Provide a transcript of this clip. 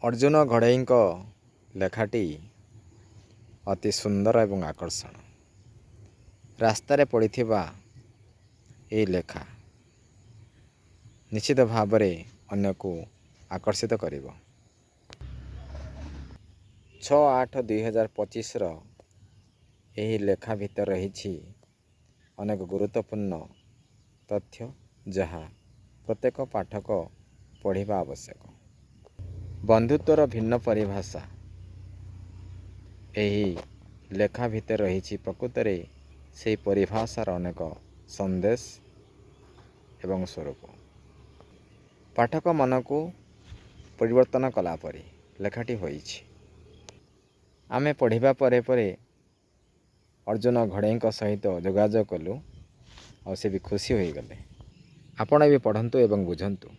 अर्जुन घड़ई लेखाटी अति सुंदर एवं आकर्षण। रास्तार पड़िथिबा ए लेखा निश्चित भाव अन्य को आकर्षित करिब। 6/8/2025 यही लेखा भितर रही अनेक गुरुत्वपूर्ण तथ्य जहाँ प्रत्येक पाठक पढ़िबा आवश्यक। बंधुत्वर भिन्न परिभाषा यही लेखा भितर रही प्रकृत में से परिभाषार अनेक संदेश एवं स्वरूप पाठक मन को परिवर्तन कला परी लेखाटी होइछि। आमे पढ़िबा परे परे अर्जुन घड़ई सहित जोगाजोग कलु और से भी खुशी हो गले। आपण भी पढ़ंतु एवं बुझंतु।